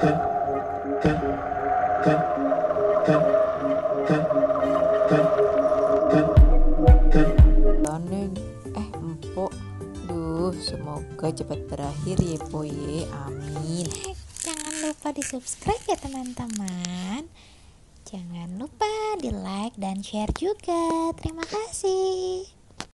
Neng, empok, semoga cepat berakhir ya po ye, amin. Jangan lupa di subscribe ya teman-teman. Jangan lupa di like dan share juga. Terima kasih.